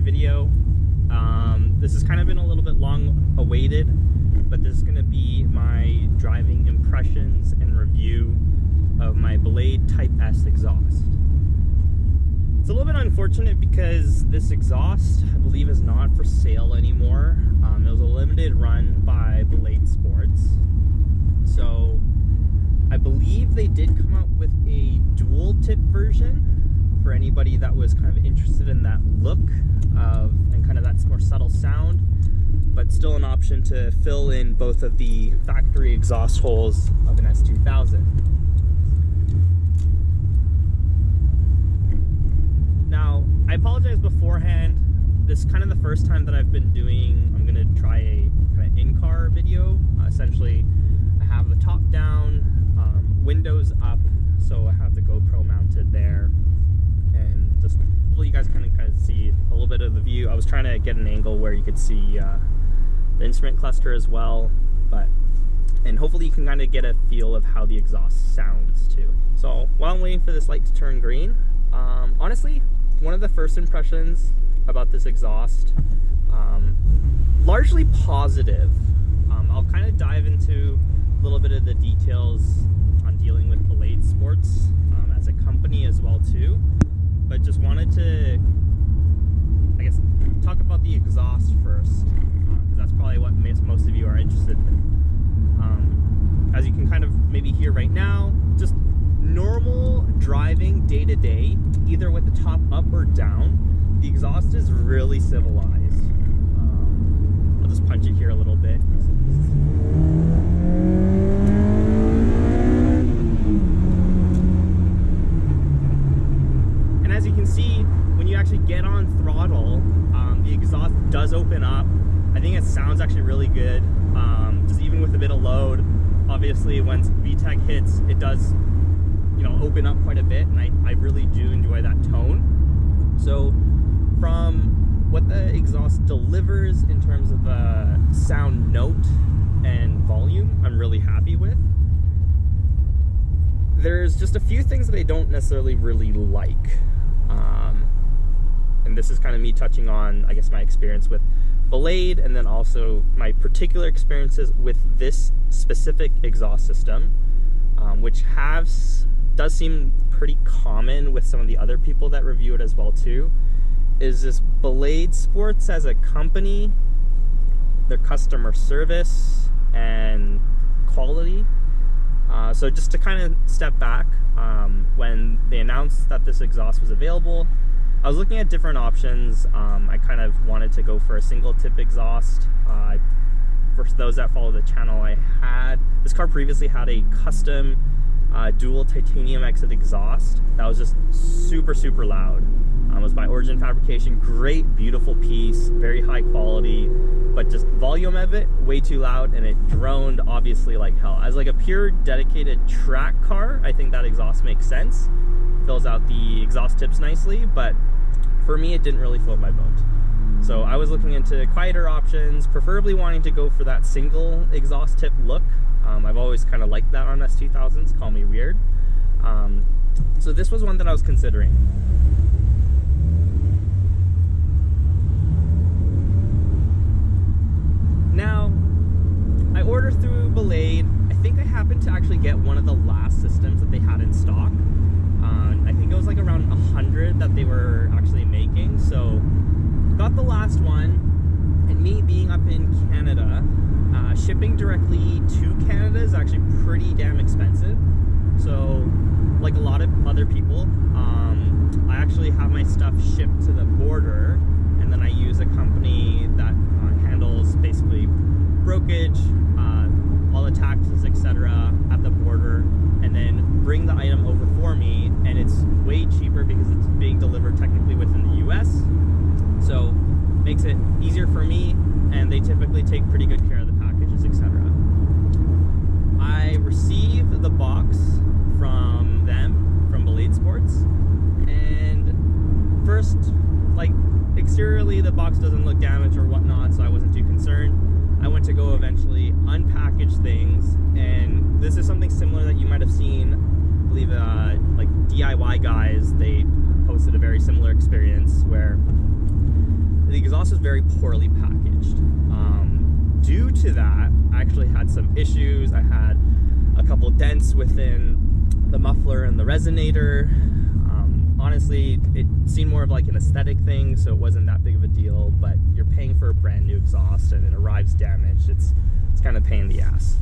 video. This has kind of been a little bit long awaited, but this is going to be my driving impressions and review of my Ballade Type S exhaust. It's a little bit unfortunate because this exhaust, I believe, is not for sale anymore. It was a limited run by Ballade Sports. So I believe they did come out with a dual tip version for anybody that was kind of interested in that look of and kind of that more subtle sound, but still an option to fill in both of the factory exhaust holes of an S2000. Now, I apologize beforehand. This is kind of the first time that I'm going to try a kind of in-car video. Essentially, I have the top down, windows up, so I have the GoPro mounted there, and just hopefully you guys kind of see a little bit of the view. I was trying to get an angle where you could see the instrument cluster as well, and hopefully you can kind of get a feel of how the exhaust sounds too. So while I'm waiting for this light to turn green, honestly, one of the first impressions about this exhaust, largely positive. I'll kind of dive into a little bit of the details on dealing with Ballade Sports as a company as well too, but just wanted to, I guess, talk about the exhaust first, because that's probably what most of you are interested in. As you can kind of maybe hear right now, just normal driving day to day, either with the top up or down, the exhaust is really civilized. I'll just punch it here a little bit. And as you can see, when you actually get on throttle, the exhaust does open up. I think it sounds actually really good, just even with a bit of load. Obviously, once VTEC hits, it does, open up quite a bit, and I really do enjoy that tone. So from what the exhaust delivers in terms of sound note and volume, I'm really happy with. There's just a few things that I don't necessarily really like, and this is kind of me touching on, I guess, my experience with Ballade, and then also my particular experiences with this specific exhaust system, which does seem pretty common with some of the other people that review it as well too, is this Ballade Sports as a company, their customer service and quality. So just to kind of step back, when they announced that this exhaust was available, I was looking at different options. I kind of wanted to go for a single tip exhaust. For those that follow the channel, this car previously had a custom dual titanium exit exhaust that was just super loud. It was by Origin Fabrication, great, beautiful piece, very high quality, but just volume of it, way too loud, and it droned obviously like hell. As like a pure dedicated track car, I think that exhaust makes sense. Fills out the exhaust tips nicely, but for me, it didn't really float my boat. So I was looking into quieter options, preferably wanting to go for that single exhaust tip look. I've always kind of liked that on S2000s, call me weird. So this was one that I was considering. Now, I ordered through Ballade. I think I happened to actually get one of the last systems that they had in stock. I think it was like around 100 that they were actually making. So, got the last one, and me being up in Canada, shipping directly to Canada is actually pretty damn expensive. So, like a lot of other people, I actually have my stuff shipped to the border, and then I use a company that handles basically brokerage, all the taxes, etc. at the border, and then bring the item over for me, and it's way cheaper because it's being delivered technically within the US, so makes it easier for me, and they typically take pretty good care of the packages, etc. I received the box from them, from Ballade Sports, and first, like, exteriorly the box doesn't look damaged or whatnot, so I wasn't too concerned. I went to go eventually unpackage things, and this is something similar that you might have seen, I believe, like DIY guys, they posted a very similar experience where the exhaust was very poorly packaged. Due to that, I actually had some issues. I had a couple dents within the muffler and the resonator. Honestly, it seemed more of like an aesthetic thing, so it wasn't that big of a deal, but you're paying for a brand new exhaust and it arrives damaged. It's kind of a pain in the ass.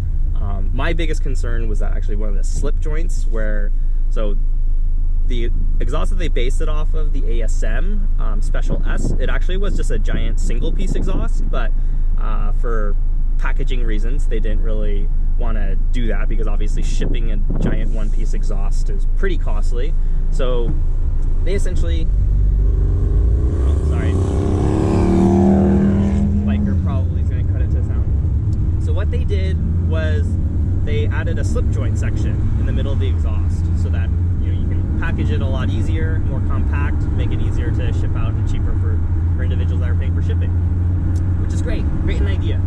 My biggest concern was that actually one of the slip joints so the exhaust that they based it off of, the ASM Special S, it actually was just a giant single piece exhaust, but for packaging reasons, they didn't really want to do that because obviously shipping a giant one-piece exhaust is pretty costly. So they essentially, biker probably is going to cut into sound. So what they did was they added a slip joint section in the middle of the exhaust so that you can package it a lot easier, more compact, make it easier to ship out and cheaper for individuals that are paying for shipping, which is great an idea.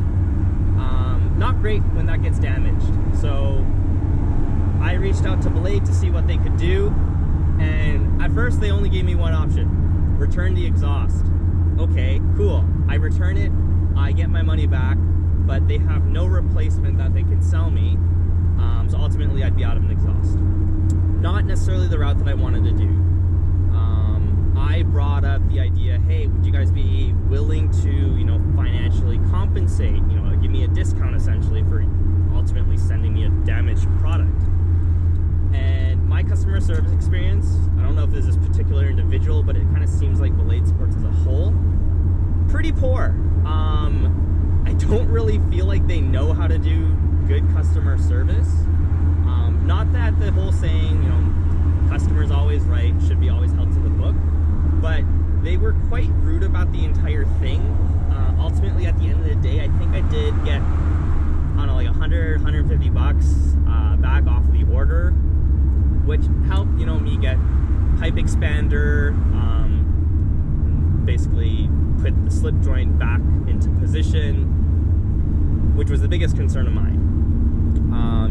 Not great when that gets damaged. So I reached out to Ballade to see what they could do, and at first they only gave me one option: return the exhaust. Okay, cool. I return it, I get my money back, but they have no replacement that they can sell me. So ultimately I'd be out of an exhaust. Not necessarily the route that I wanted to do. I brought up the idea, hey, would you guys be willing to, financially compensate, give me a discount essentially for ultimately sending me a damaged product? And my customer service experience, I don't know if there's this particular individual, but it kind of seems like Ballade Sports as a whole, pretty poor. I don't really feel like they know how to do good customer service. Not that the whole saying, customer's always right, should be always held to the book, but they were quite rude about the entire thing. Ultimately, at the end of the day, I think I did get, like $100, $150 back off of the order, which helped, me get pipe expander, basically put the slip joint back into position, which was the biggest concern of mine.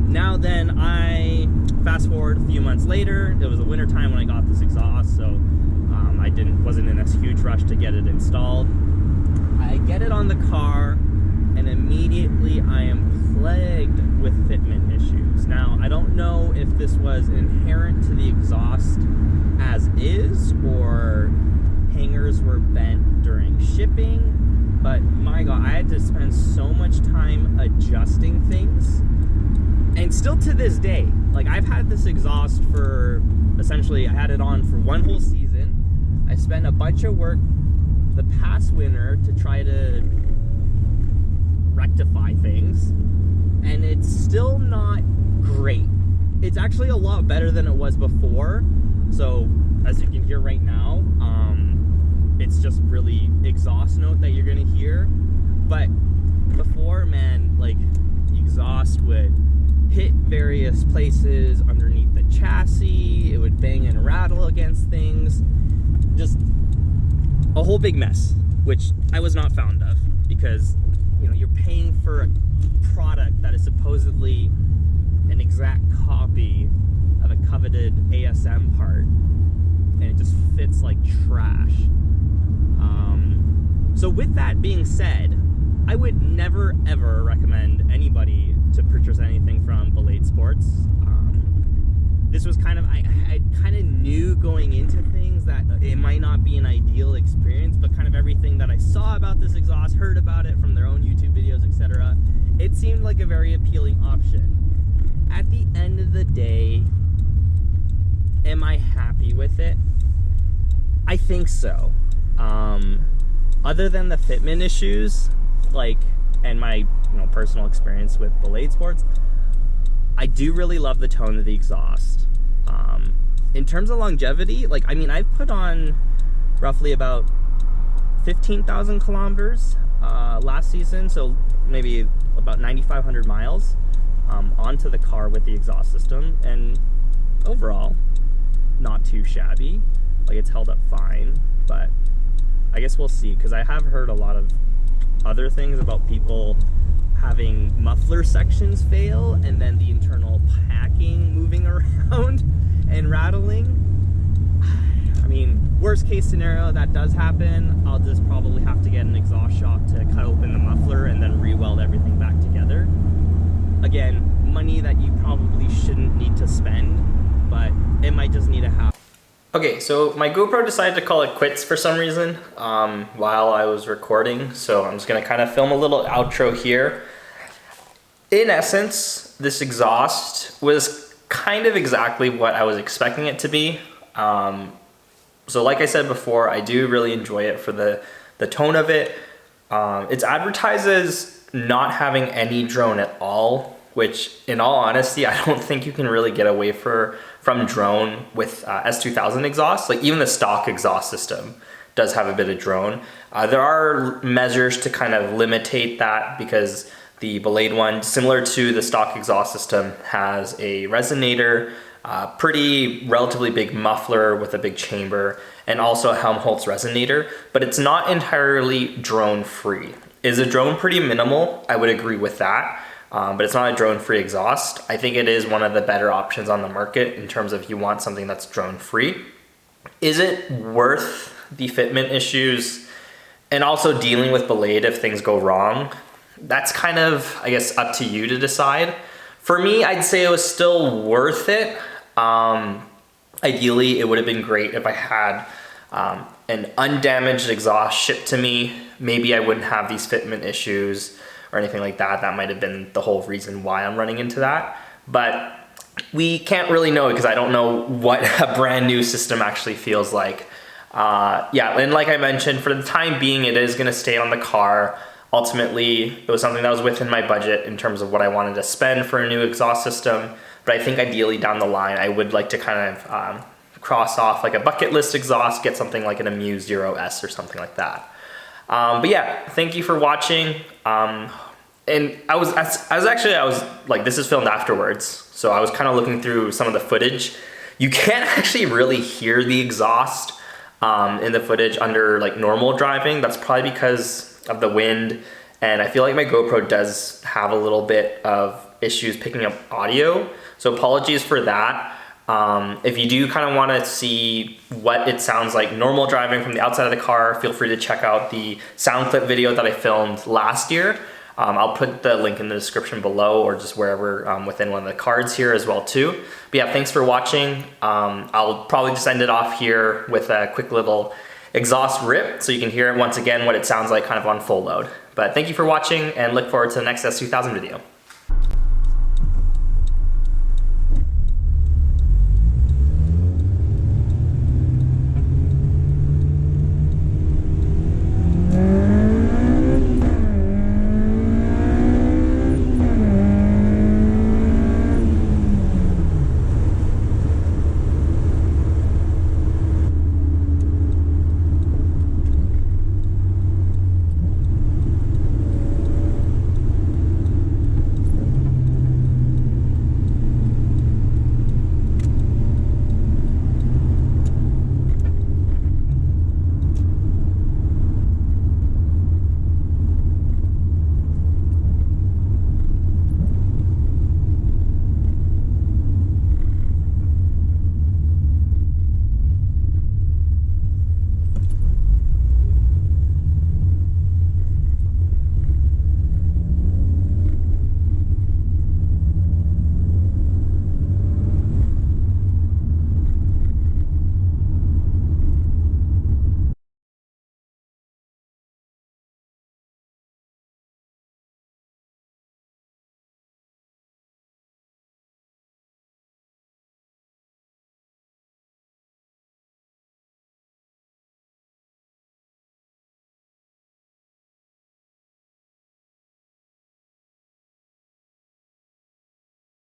Now then, I fast forward a few months later. It was the winter time when I got this exhaust, so I wasn't in a huge rush to get it installed. I get it on the car, and immediately I am plagued with fitment issues. Now, I don't know if this was inherent to the exhaust as is, or hangers were bent during shipping, but my God, I had to spend so much time adjusting things. And still to this day, like, I've had this exhaust for, essentially, I had it on for one whole season. I spent a bunch of work the past winter to try to rectify things, and it's still not great. It's actually a lot better than it was before. So, as you can hear right now, it's just really exhaust note that you're gonna hear. But before, man, like, the exhaust would hit various places underneath the chassis, it would bang and rattle against things, just a whole big mess, which I was not fond of, because you're paying for a product that is supposedly an exact copy of a coveted ASM part, and it just fits like trash. So with that being said, I would never ever recommend anybody to purchase anything from Ballade Sports. This was kind of, I kind of knew going into things that it might not be an ideal experience, but kind of everything that I saw about this exhaust, heard about it from their own YouTube videos, etc., it seemed like a very appealing option. At the end of the day, am I happy with it? I think so. Other than the fitment issues, and my personal experience with Ballade Sports, I do really love the tone of the exhaust. In terms of longevity, I've put on roughly about 15,000 kilometers last season, so maybe about 9,500 miles onto the car with the exhaust system, and overall, not too shabby. It's held up fine, but I guess we'll see, because I have heard a lot of other things about people having muffler sections fail, and then the internal packing moving around and rattling. worst case scenario that does happen, I'll just probably have to get an exhaust shop to cut open the muffler and then re-weld everything back together. Again, money that you probably shouldn't need to spend, but it might just need to happen. Okay, so my GoPro decided to call it quits for some reason while I was recording, so I'm just gonna kind of film a little outro here. In essence, this exhaust was kind of exactly what I was expecting it to be. So like I said before, I do really enjoy it for the tone of it. It's advertised as not having any drone at all, which in all honesty, I don't think you can really get away from drone with S2000 exhaust. Like even the stock exhaust system does have a bit of drone. There are measures to kind of limitate that because the Ballade one, similar to the stock exhaust system, has a resonator, pretty relatively big muffler with a big chamber, and also a Helmholtz resonator, but it's not entirely drone free. Is the drone pretty minimal? I would agree with that, but it's not a drone free exhaust. I think it is one of the better options on the market in terms of if you want something that's drone free. Is it worth the fitment issues and also dealing with Ballade if things go wrong? That's kind of, I guess, up to you to decide. For me, I'd say it was still worth it. Ideally, it would have been great if I had an undamaged exhaust shipped to me. Maybe I wouldn't have these fitment issues or anything like that. That might have been the whole reason why I'm running into that. But we can't really know because I don't know what a brand new system actually feels like. Yeah, and like I mentioned, for the time being, it is gonna stay on the car. Ultimately, it was something that was within my budget in terms of what I wanted to spend for a new exhaust system. But I think ideally down the line, I would like to kind of cross off like a bucket list exhaust, get something like an Amuse Zero S or something like that. But yeah, thank you for watching. And I was like, this is filmed afterwards. So I was kind of looking through some of the footage. You can't actually really hear the exhaust in the footage under like normal driving. That's probably because of the wind, and I feel like my GoPro does have a little bit of issues picking up audio, so apologies for that. If you do kind of want to see what it sounds like normal driving from the outside of the car, feel free to check out the sound clip video that I filmed last year. I'll put the link in the description below or just wherever within one of the cards here as well too. But yeah, thanks for watching. I'll probably just end it off here with a quick little exhaust rip so you can hear it once again what it sounds like kind of on full load. But thank you for watching and look forward to the next S2000 video.